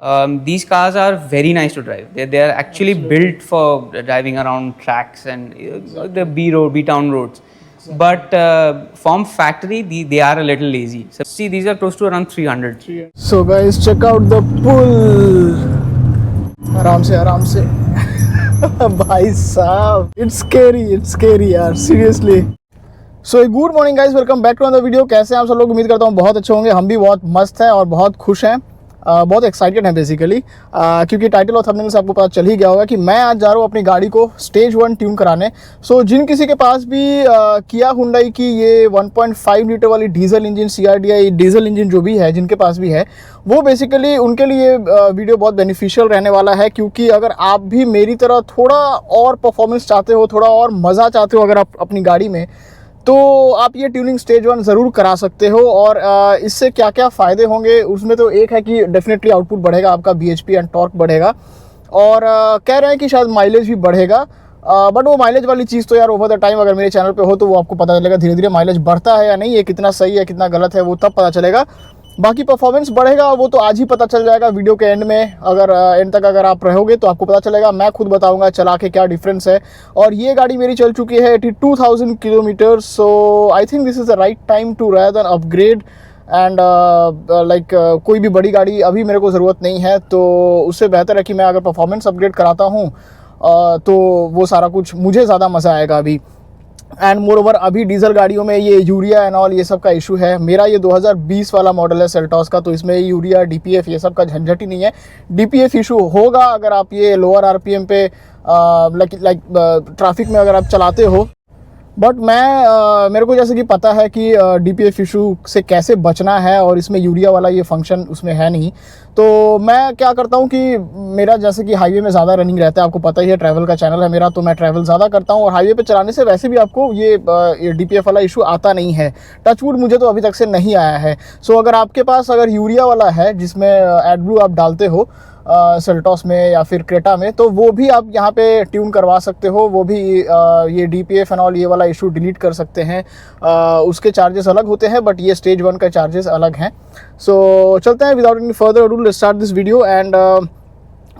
These cars are very nice to drive. They are actually built for driving around tracks and the B town roads. But from factory, they are a little lazy. So see, these are close to around 300. So guys, check out the pull. आराम से भाई साहब, it's scary यार, seriously. So good morning guys, welcome back to another video. कैसे हैं आप सब लोग? उम्मीद करता हूँ बहुत अच्छे होंगे। हम भी बहुत मस्त हैं और बहुत खुश हैं, बहुत एक्साइटेड हैं बेसिकली, क्योंकि टाइटल और थंबनेल से आपको पता चल ही गया होगा कि मैं आज जा रहा हूँ अपनी गाड़ी को स्टेज 1 ट्यून कराने। सो जिन किसी के पास भी किया हुंडई की ये 1.5 लीटर वाली diesel engine, CRDI diesel engine जो भी है, जिनके पास भी है, वो बेसिकली उनके लिए वीडियो बहुत बेनिफिशियल रहने वाला है। क्योंकि अगर आप भी मेरी तरह थोड़ा और परफॉर्मेंस चाहते हो, थोड़ा और मज़ा चाहते हो अगर आप अपनी गाड़ी में, तो आप ये ट्यूनिंग स्टेज 1 ज़रूर करा सकते हो। और इससे क्या क्या फ़ायदे होंगे उसमें तो एक है कि डेफिनेटली आउटपुट बढ़ेगा आपका, BHP एंड टॉर्क बढ़ेगा, और कह रहे हैं कि शायद माइलेज भी बढ़ेगा। बट वो माइलेज वाली चीज़ तो यार ओवर द टाइम अगर मेरे चैनल पे हो तो वो आपको पता चलेगा धीरे धीरे माइलेज बढ़ता है या नहीं, ये कितना सही है कितना गलत है वो तब पता चलेगा। बाकी परफॉर्मेंस बढ़ेगा वो तो आज ही पता चल जाएगा वीडियो के एंड में। अगर एंड तक अगर आप रहोगे तो आपको पता चलेगा, मैं खुद बताऊंगा चला के क्या डिफरेंस है। और ये गाड़ी मेरी चल चुकी है 82,000 kilometre. So I think this is the right time to rather than upgrade and like कोई भी बड़ी गाड़ी अभी मेरे को ज़रूरत नहीं है, तो उससे बेहतर है कि मैं अगर परफॉर्मेंस अपग्रेड कराता हूँ तो वो सारा कुछ मुझे ज़्यादा मज़ा आएगा अभी। एंड मोर ओवर अभी डीजल गाड़ियों में ये यूरिया एंड ऑल ये सब का इशू है। मेरा ये 2020 वाला मॉडल है सेल्टॉस का, तो इसमें यूरिया DPF ये सब का झंझट ही नहीं है। DPF इशू होगा अगर आप ये लोअर RPM पे लाइक ट्रैफिक में अगर आप चलाते हो। बट मेरे को जैसे कि पता है कि DPF इशू से कैसे बचना है, और इसमें यूरिया वाला ये फंक्शन उसमें है नहीं। तो मैं क्या करता हूँ कि मेरा जैसे कि हाईवे में ज़्यादा रनिंग रहता है, आपको पता ही है, ट्रैवल का चैनल है मेरा, तो मैं ट्रैवल ज़्यादा करता हूँ। और हाईवे पे चलाने से वैसे भी आपको ये DPF वाला इशू आता नहीं है। टचवुड मुझे तो अभी तक से नहीं आया है। सो अगर आपके पास अगर यूरिया वाला है जिसमें एडब्लू आप डालते हो सेल्टॉस में या फिर क्रेटा में, तो वो भी आप यहाँ पे ट्यून करवा सकते हो। वो भी ये DPF एंड ऑल ये वाला इशू डिलीट कर सकते हैं। उसके चार्जेस अलग होते हैं, बट ये स्टेज 1 का चार्जेस अलग हैं। सो चलते हैं without any further ado, let's start this video. And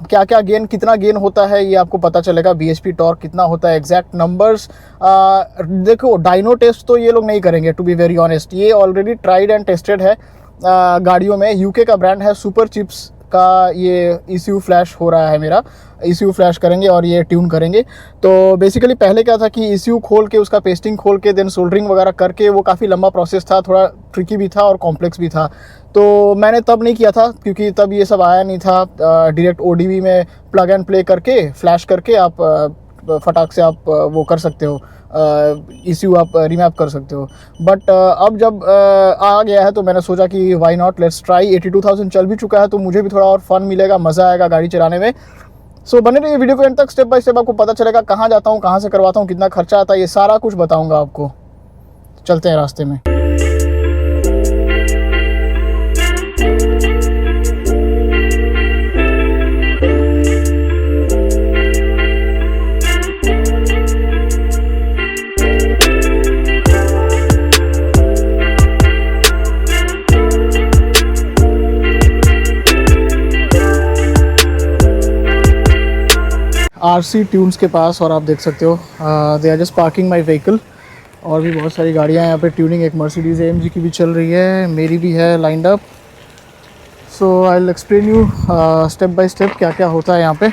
क्या क्या गेन, कितना गेन होता है ये आपको पता चलेगा। BHP टॉर्क कितना होता है, एग्जैक्ट नंबर्स देखो। डाइनो टेस्ट तो ये लोग नहीं करेंगे, टू बी वेरी ऑनेस्ट। ये ऑलरेडी ट्राइड एंड टेस्टेड है गाड़ियों में। UK का ब्रांड है, सुपर चिप्स का ये ECU फ्लैश हो रहा है मेरा। ECU फ्लैश करेंगे और ये ट्यून करेंगे। तो बेसिकली पहले क्या था कि ECU खोल के उसका पेस्टिंग खोल के देन सोल्डरिंग वगैरह करके, वो काफ़ी लंबा प्रोसेस था, थोड़ा ट्रिकी भी था और कॉम्प्लेक्स भी था। तो मैंने तब नहीं किया था क्योंकि तब ये सब आया नहीं था। डायरेक्ट ODB में प्लग एंड प्ले करके फ्लैश करके आप फटाक से आप वो कर सकते हो, ECU आप रीमैप कर सकते हो। बट अब जब आ गया है तो मैंने सोचा कि वाई नॉट, लेट्स ट्राई। 82,000 चल भी चुका है तो मुझे भी थोड़ा और फन मिलेगा, मज़ा आएगा गाड़ी चलाने में। सो बने रहिए वीडियो को एंड तक, स्टेप बाय स्टेप आपको पता चलेगा कहाँ जाता हूँ, कहाँ से करवाता हूँ, कितना खर्चा आता है, ये सारा कुछ बताऊँगा आपको। चलते हैं रास्ते में। RC ट्यून्स के पास, और आप देख सकते हो they are just parking my vehicle. और भी बहुत सारी गाड़ियाँ हैं यहाँ पे ट्यूनिंग, एक Mercedes AMG की भी चल रही है, मेरी भी है lined up. So I will explain you step by step क्या क्या होता है यहाँ पे।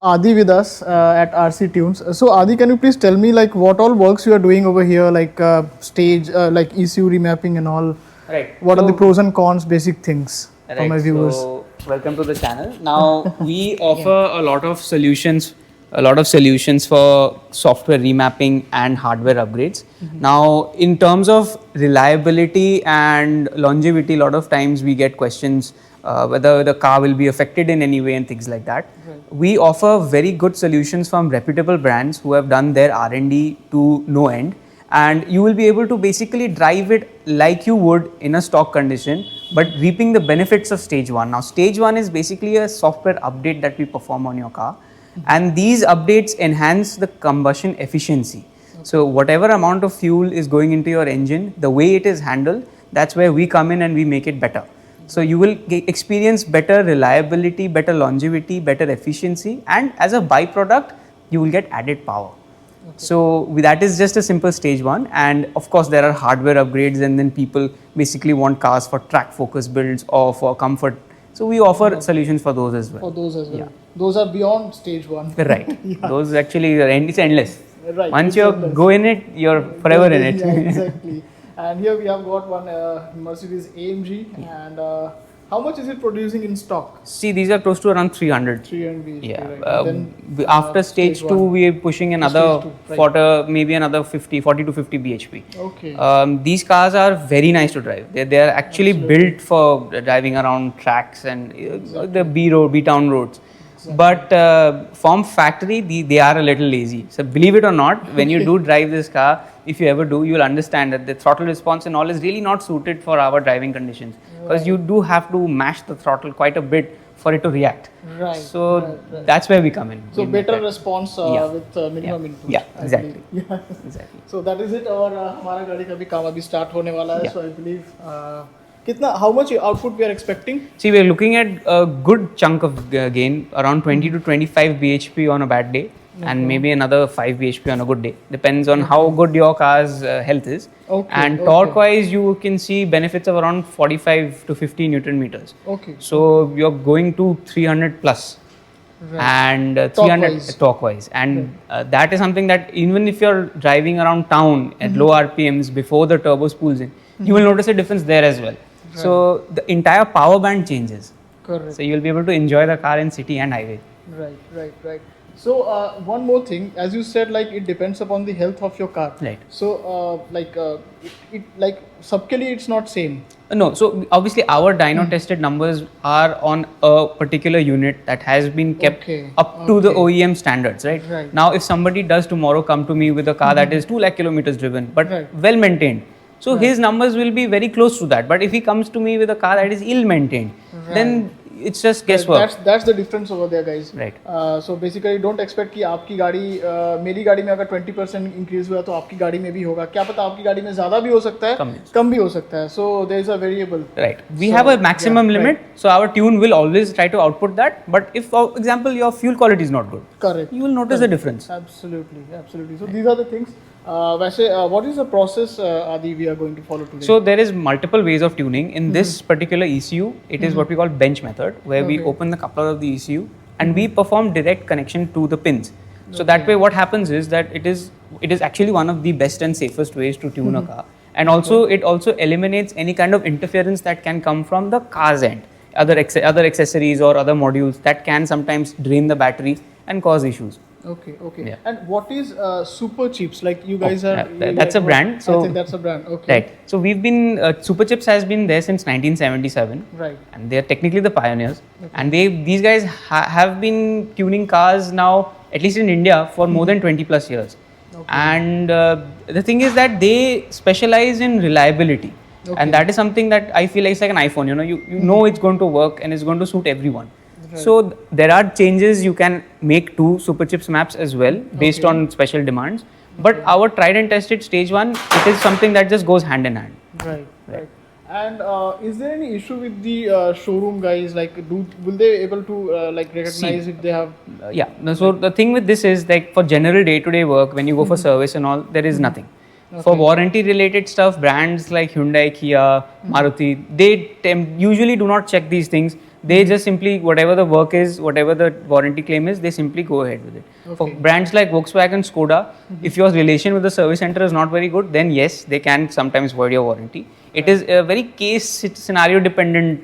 Adi with us at RC Tunes. So Adi, can you please tell me like what all works you are doing over here, like stage, like ECU remapping and all? Right. What are the pros and cons, basic things for my viewers? So welcome to the channel. Now we offer a lot of solutions for software remapping and hardware upgrades. Now in terms of reliability and longevity, a lot of times we get questions whether the car will be affected in any way and things like that. We offer very good solutions from reputable brands who have done their R&D to no end, and you will be able to basically drive it like you would in a stock condition, but reaping the benefits of stage 1. Now stage 1 is basically a software update that we perform on your car, and these updates enhance the combustion efficiency. So whatever amount of fuel is going into your engine, the way it is handled, that's where we come in and we make it better. So you will experience better reliability, better longevity, better efficiency, and as a byproduct, you will get added power. So that is just a simple stage one, and of course there are hardware upgrades, and then people basically want cars for track focus builds or for comfort. So we offer solutions for those as well. For those as well. Yeah. Those are beyond stage one. Right. Those actually it's endless. Right. Once It's you endless. go in it, you're forever in it. Yeah, exactly. And here we have got one Mercedes AMG, and how much is it producing in stock? See, these are close to around 300. 300 bhp. Yeah. Right. And then, After stage stage 2, one. we are pushing another Stage two, right. maybe another 40 to 50 bhp. Okay. These cars are very nice to drive. They are actually built for driving around tracks and the B town roads. But from factory, they are a little lazy. So believe it or not, when you do drive this car, if you ever do, you will understand that the throttle response and all is really not suited for our driving conditions, because you do have to mash the throttle quite a bit for it to react. Right. So that's where we come in. So in better that. response Yeah. with minimum input. Yeah, I exactly. believe. Yeah. Exactly. So that is it. और हमारा गाड़ी का भी काम अभी start होने वाला है. Yeah. So I believe कितना how much output we are expecting? See, we're looking at a good chunk of gain, around 20 to 25 bhp on a bad day, and maybe another 5 bhp on a good day. Depends on how good your car's health is. Okay, And okay. torque-wise, you can see benefits of around 45 to 50 Newton meters. Okay. So you're going to 300 plus. Right. And 300 Torque-wise. torque-wise, and that is something that even if you're driving around town at low RPMs before the turbo spools in, you will notice a difference there as well. So the entire power band changes. Correct. So you'll be able to enjoy the car in city and highway. Right. So one more thing, as you said, like it depends upon the health of your car. Right. So it like सबके लिए it's not same. No, so obviously our dyno tested numbers are on a particular unit that has been kept Okay, up to the okay. OEM standards, right? Right. Now, if somebody does tomorrow come to me with a car that is 2 lakh kilometers driven, but Right. well maintained, so his numbers will be very close to that. But if he comes to me with a car that is ill maintained, then it's just guesswork. That's the difference over there, guys. Right. So basically, don't expect कि आपकी गाड़ी मेरी गाड़ी में अगर 20% increase हुआ तो आपकी गाड़ी में भी होगा. क्या पता आपकी गाड़ी में ज़्यादा भी हो सकता है, कम भी हो सकता है. So there is a variable. Right. We have a maximum limit, so our tune will always try to output that. But if, for example, your fuel quality is not good, Correct. you will notice the difference. Absolutely. So these are the things. वैसे what is the process, Adi, we are going to follow today? So there is multiple ways of tuning. In this particular ECU, it is what we call bench method, where we open the coupler of the ECU and we perform direct connection to the pins. So that way, what happens is that it is actually one of the best and safest ways to tune a car, and also it also eliminates any kind of interference that can come from the car's end, other accessories or other modules that can sometimes drain the battery and cause issues. Okay. Yeah. And what is Super Chips? Like you guys are. That's a brand. So I think that's a brand. Okay. Right. So we've been Super Chips has been there since 1977. Right. And they are technically the pioneers. And these guys have been tuning cars now, at least in India, for more than 20 plus years. Okay. And the thing is that they specialize in reliability. Okay. And that is something that I feel like it's like an iPhone. You know it's going to work and it's going to suit everyone. Right. So there are changes you can make to Super Chips maps as well based on special demands. But our tried and tested stage one, it is something that just goes hand in hand. Right. And is there any issue with the showroom guys? Like, will they able to recognize if they have? So the thing with this is like for general day-to-day work, when you go for service and all, there is nothing. Okay. For warranty-related stuff, brands like Hyundai, Kia, Maruti, they usually do not check these things. They just simply, whatever the work is, whatever the warranty claim is, they simply go ahead with it. Okay. For brands like Volkswagen, Skoda, if your relation with the service center is not very good, then yes, they can sometimes void your warranty. It is a very case scenario dependent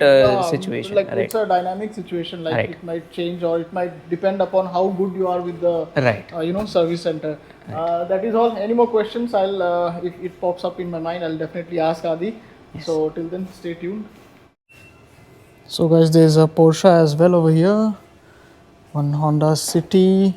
situation. Like it's a dynamic situation. Like it might change or it might depend upon how good you are with the service center. That is all. Any more questions? I'll if it pops up in my mind, I'll definitely ask Adi. Yes. So till then, stay tuned. So guys, there's a Porsche as well over here. One Honda City.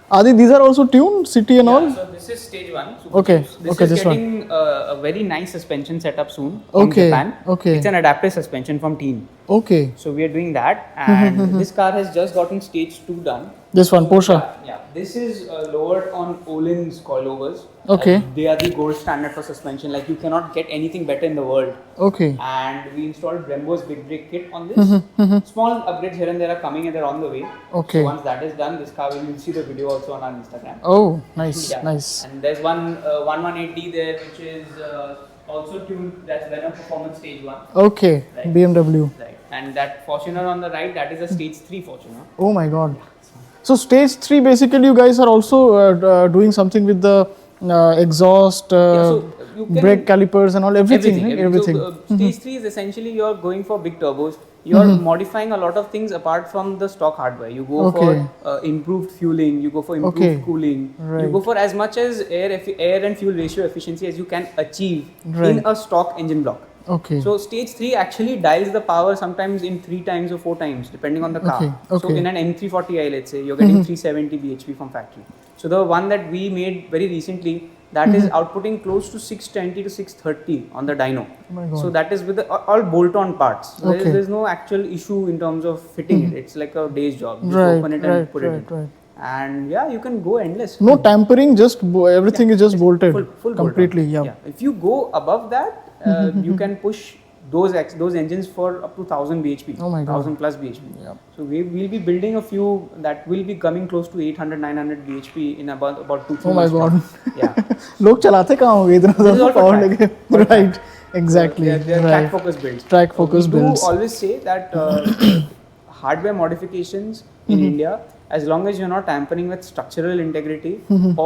Adi, these are also tuned, City and all? So this is stage one. Okay. This is getting a very nice suspension setup soon from Japan. Okay. It's an adaptive suspension from Team. Okay. So we are doing that, and this car has just gotten stage 2 done. This one, Porsche. Yeah, this is lowered on Öhlins coilovers. Okay. They are the gold standard for suspension. Like you cannot get anything better in the world. Okay. And we installed Brembo's big brake kit on this. Small upgrades here and there are coming and they're on the way. Okay. So once that is done, this car will see the video also on our Instagram. Oh, nice, Yeah. nice. And there's one 1180 there, which is also tuned. That's Venom Performance Stage 1. Okay, Right. BMW. Right. And that Fortuner on the right, that is a Stage 3 Fortuner. Oh my God. So stage 3, basically, you guys are also doing something with the exhaust, so you can brake calipers, and all everything. Right? Everything. So, stage 3 is essentially you're going for big turbos. You're modifying a lot of things apart from the stock hardware. You go Okay. for improved fueling. You go for improved Okay. cooling. Right. You go for as much as air and fuel ratio efficiency as you can achieve Right. in a stock engine block. Okay. So stage 3 actually dials the power sometimes in 3 times or 4 times depending on the car. Okay, So okay. in an M340i, let's say, you're getting 370 bhp from factory. So the one that we made very recently, that is outputting close to 620 to 630 on the dyno. Oh my God. So that is with all bolt-on parts. So Okay. there's no actual issue in terms of fitting it. It's like a day's job. Just Right, open it and right, put it right, in. right. And yeah, you can go endless. No tampering, just everything is just bolted Full bolt-on. completely. Yeah. If you go above that, you can push those engines for up to 1000 bhp. Oh my God. 1000 plus bhp. Yeah. So we will be building a few that will be coming close to 800 900 bhp in about 2-3 Oh my months God. time. Yeah. लोग चलाते कहाँ होंगे इतना This is ज़्यादा all for power track. लेके? For track. Right. Exactly. They are track Right. focus builds. Track focus we builds. do always say that hardware modifications in India, as long as you're not tampering with structural integrity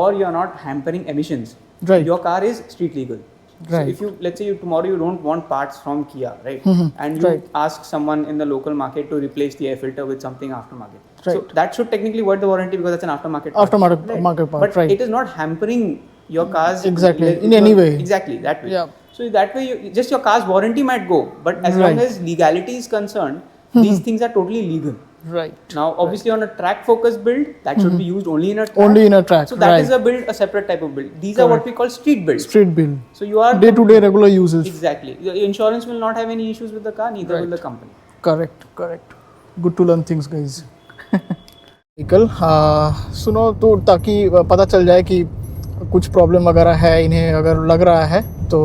or you're not hampering emissions, Right. your car is street legal. So Right. if you, let's say tomorrow you don't want parts from Kia, right? And you Right. ask someone in the local market to replace the air filter with something aftermarket. So Right. that should technically void the warranty because that's an aftermarket part. Aftermarket market part, But right. it is not hampering your car's Exactly. In any way. Exactly that way. Yeah. So that way, just your car's warranty might go, but as long Right. as legality is concerned, these things are totally legal. Right. Now, obviously, on a track focused build, that should be used only in a track. Only in a track. So that right. is a build, a separate type of build. These are what we call street builds. Street build. So you are Day-to-day regular usage. Exactly. The insurance will not have any issues with the car, neither will the company. Correct. Correct. Good to learn things, guys. Vehicle सुनो तो ताकि पता चल जाए कि कुछ problem वगैरह है इन्हें अगर लग रहा है तो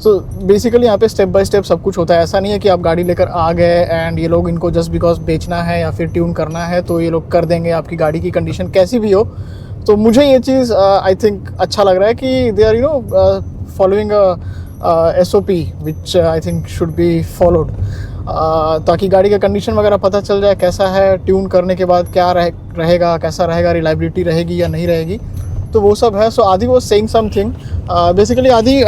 सो बेसिकली यहाँ पे स्टेप बाय स्टेप सब कुछ होता है. ऐसा नहीं है कि आप गाड़ी लेकर आ गए एंड ये लोग इनको जस्ट बिकॉज बेचना है या फिर ट्यून करना है तो ये लोग कर देंगे. आपकी गाड़ी की कंडीशन कैसी भी हो. तो मुझे ये चीज़ आई थिंक अच्छा लग रहा है कि they are you know following SOP which I think should be followed ताकि गाड़ी का कंडीशन वगैरह पता चल जाए कैसा है. ट्यून करने के बाद क्या रहेगा, कैसा रहेगा, रिलायबिलिटी रहेगी या नहीं रहेगी, तो वो सब है. सो आदि वो सेइंग समथिंग बेसिकली. आदि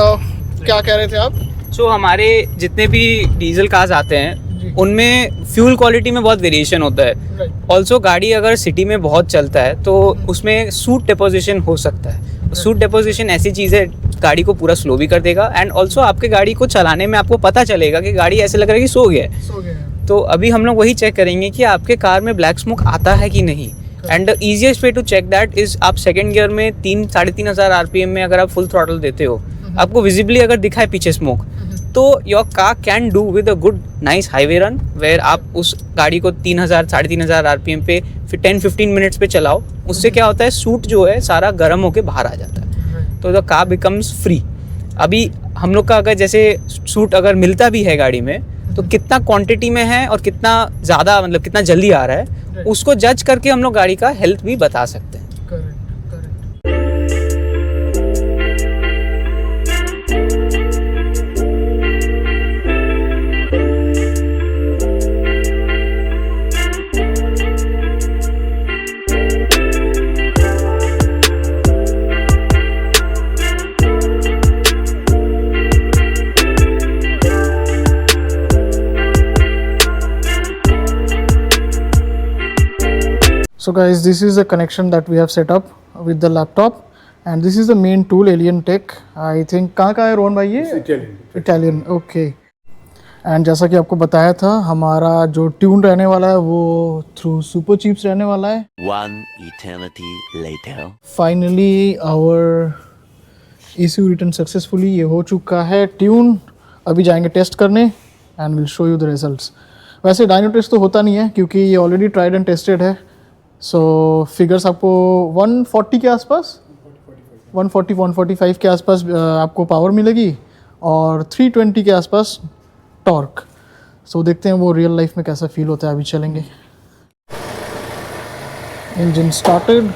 क्या कह रहे थे आप? सो हमारे जितने भी डीजल कार्स आते हैं उनमें फ्यूल क्वालिटी में बहुत वेरिएशन होता है. ऑल्सो गाड़ी अगर सिटी में बहुत चलता है तो उसमें सूट डिपोजिशन हो सकता है. सूट डिपोजिशन ऐसी चीज़ है गाड़ी को पूरा स्लो भी कर देगा एंड ऑल्सो आपके गाड़ी को चलाने में आपको पता चलेगा कि गाड़ी ऐसे लग रहा है कि सो गया है. तो अभी हम लोग वही चेक करेंगे कि आपके कार में ब्लैक स्मोक आता है कि नहीं. And the easiest way to check that is आप सेकंड गियर में 3-3,500 RPM में अगर आप फुल थ्रॉटल देते हो, आपको विजिबली अगर दिखाए पीछे स्मोक, तो your car can do with a good nice highway run where आप उस गाड़ी को 3,000-3,500 RPM पे फिर 10-15 मिनट्स पे चलाओ. उससे क्या होता है, सूट जो है सारा गर्म होके बाहर आ जाता है, तो द कार बिकम्स फ्री. अभी हम लोग का अगर जैसे सूट अगर मिलता भी है गाड़ी में तो कितना क्वांटिटी में है और कितना ज़्यादा मतलब कितना जल्दी आ रहा है, उसको जज करके हम लोग गाड़ी का हेल्थ भी बता सकते हैं. So guys, this is the connection that we have set up with the laptop and this is the main tool, Alien Tech. I think कहाँ का है रोहन भाई ये? Italian. Okay. एंड जैसा कि आपको बताया था, हमारा जो ट्यून रहने वाला है वो थ्रू सुपर चिप्स रहने वाला है. One eternity later. Finally our ECU return successfully ये हो चुका है. ट्यून अभी जाएंगे टेस्ट करने and will show you the results. वैसे डायनो टेस्ट तो होता नहीं है क्योंकि ये ऑलरेडी ट्राइड एंड टेस्टेड है. सो फिगर्स आपको 140 के आसपास 145 के आसपास आपको पावर मिलेगी और 320 के आसपास टॉर्क. सो देखते हैं वो रियल लाइफ में कैसा फील होता है. अभी चलेंगे. Engine started.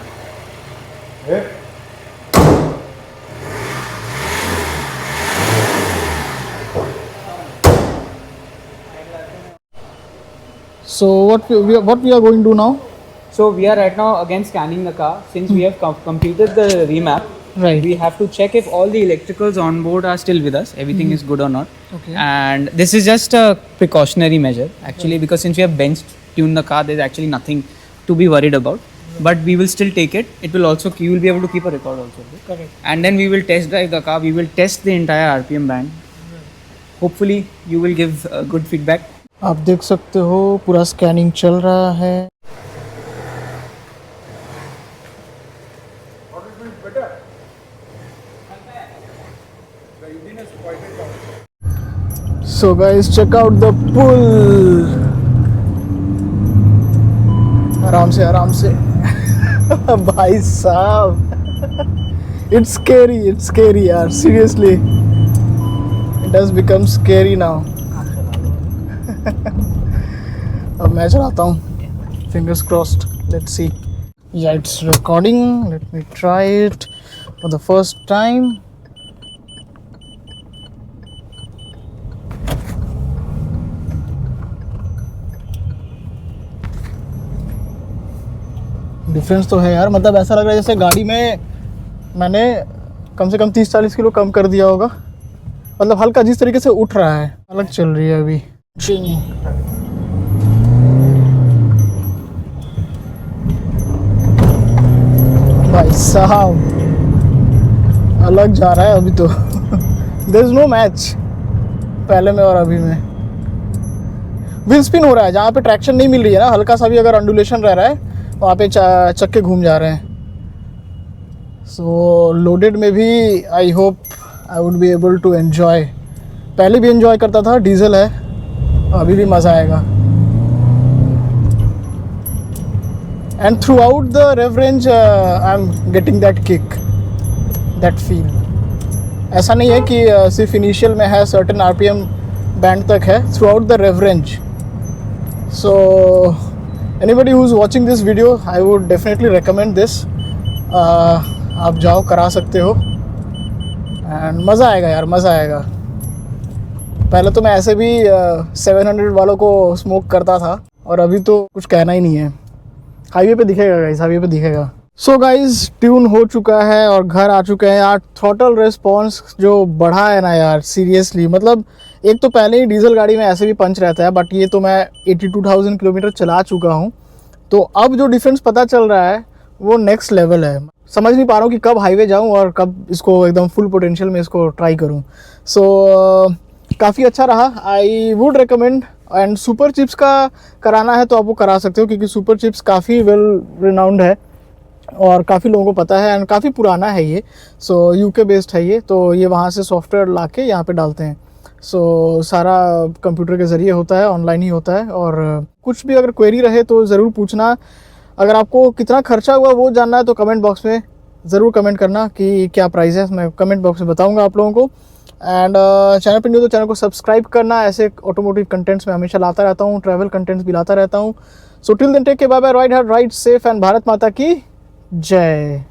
So what we are going to do now? So we are right now again scanning the car. Since we have completed the remap, Right. we have to check if all the electricals on board are still with us, everything is good or not. Okay. And this is just a precautionary measure actually, because since we have bench tuned the car, there's actually nothing to be worried about. But we will still take it. It will also, you will be able to keep a record also. Correct. And then we will test drive the car. We will test the entire RPM band. Hopefully you will give good feedback. आप देख सकते हो पूरा scanning चल रहा है. So guys, check out the pull. आराम से भाई साहब. It's scary यार. Seriously, it has become scary now. अब मैं चलाता हूँ. Fingers crossed. Let's see. Yeah, it's recording. Let me try it for the first time. Difference तो है यार. मतलब ऐसा लग रहा है जैसे गाड़ी में मैंने कम से कम 30-40 किलो कम कर दिया होगा. मतलब हल्का जिस तरीके से उठ रहा है. अलग चल रही है अभी. भाई साहब अलग जा रहा है अभी तो. देयर इज नो मैच पहले में और अभी में. व्हील स्पिन हो रहा है जहाँ पे ट्रैक्शन नहीं मिल रही है ना. हल्का सा भी अगर अंडुलेशन रह रहा है वहाँ पे चक्के घूम जा रहे हैं. सो लोडेड में भी I hope I would be able to enjoy. पहले भी एन्जॉय करता था. डीजल है, अभी भी मज़ा आएगा. And throughout the rev range I am getting that kick, that feel. ऐसा नहीं है कि सिर्फ इनिशियल में है, सर्टेन RPM बैंड तक है. Throughout the rev range. So anybody who's watching this video, I would definitely recommend this. आप जाओ, करा सकते हो एंड मज़ा आएगा यार, मज़ा आएगा. पहले तो मैं ऐसे भी 700 वालों को स्मोक करता था और अभी तो कुछ कहना ही नहीं है. हाईवे पे दिखेगा गाइस, हाईवे पे दिखेगा. सो गाइस, ट्यून हो चुका है और घर आ चुके हैं यार. थ्रॉटल रिस्पॉन्स जो बढ़ा है ना यार, सीरियसली. मतलब एक तो पहले ही डीजल गाड़ी में ऐसे भी पंच रहता है, बट ये तो मैं 82,000 किलोमीटर चला चुका हूँ. तो अब जो डिफरेंस पता चल रहा है वो नेक्स्ट लेवल है. समझ नहीं पा रहा हूँ कि कब हाईवे जाऊँ और कब इसको एकदम फुल पोटेंशियल में इसको ट्राई करूँ. सो काफ़ी अच्छा रहा. I would recommend. And super chips का कराना है तो आप वो करा सकते हो, क्योंकि सुपर चिप्स काफ़ी वेल रिनाउंड है और काफ़ी लोगों को पता है एंड काफ़ी पुराना है ये. सो यूके बेस्ड है ये. तो ये वहाँ से सॉफ्टवेयर ला के यहाँ पे डालते हैं. सो सारा कंप्यूटर के ज़रिए होता है, ऑनलाइन ही होता है. और कुछ भी अगर क्वेरी रहे तो ज़रूर पूछना. अगर आपको कितना खर्चा हुआ वो जानना है तो कमेंट बॉक्स में ज़रूर कमेंट करना कि क्या प्राइस है. मैं कमेंट बॉक्स में बताऊँगा आप लोगों को. एंड चैनल पर न्यू तो चैनल को सब्सक्राइब करना. ऐसे ऑटोमोटिव कंटेंट्स में हमेशा लाता रहता हूँ, ट्रैवल कंटेंट्स भी लाता रहता हूँ. So till then take care, bye bye, ride hard, ride safe and Bharat Mata की जय.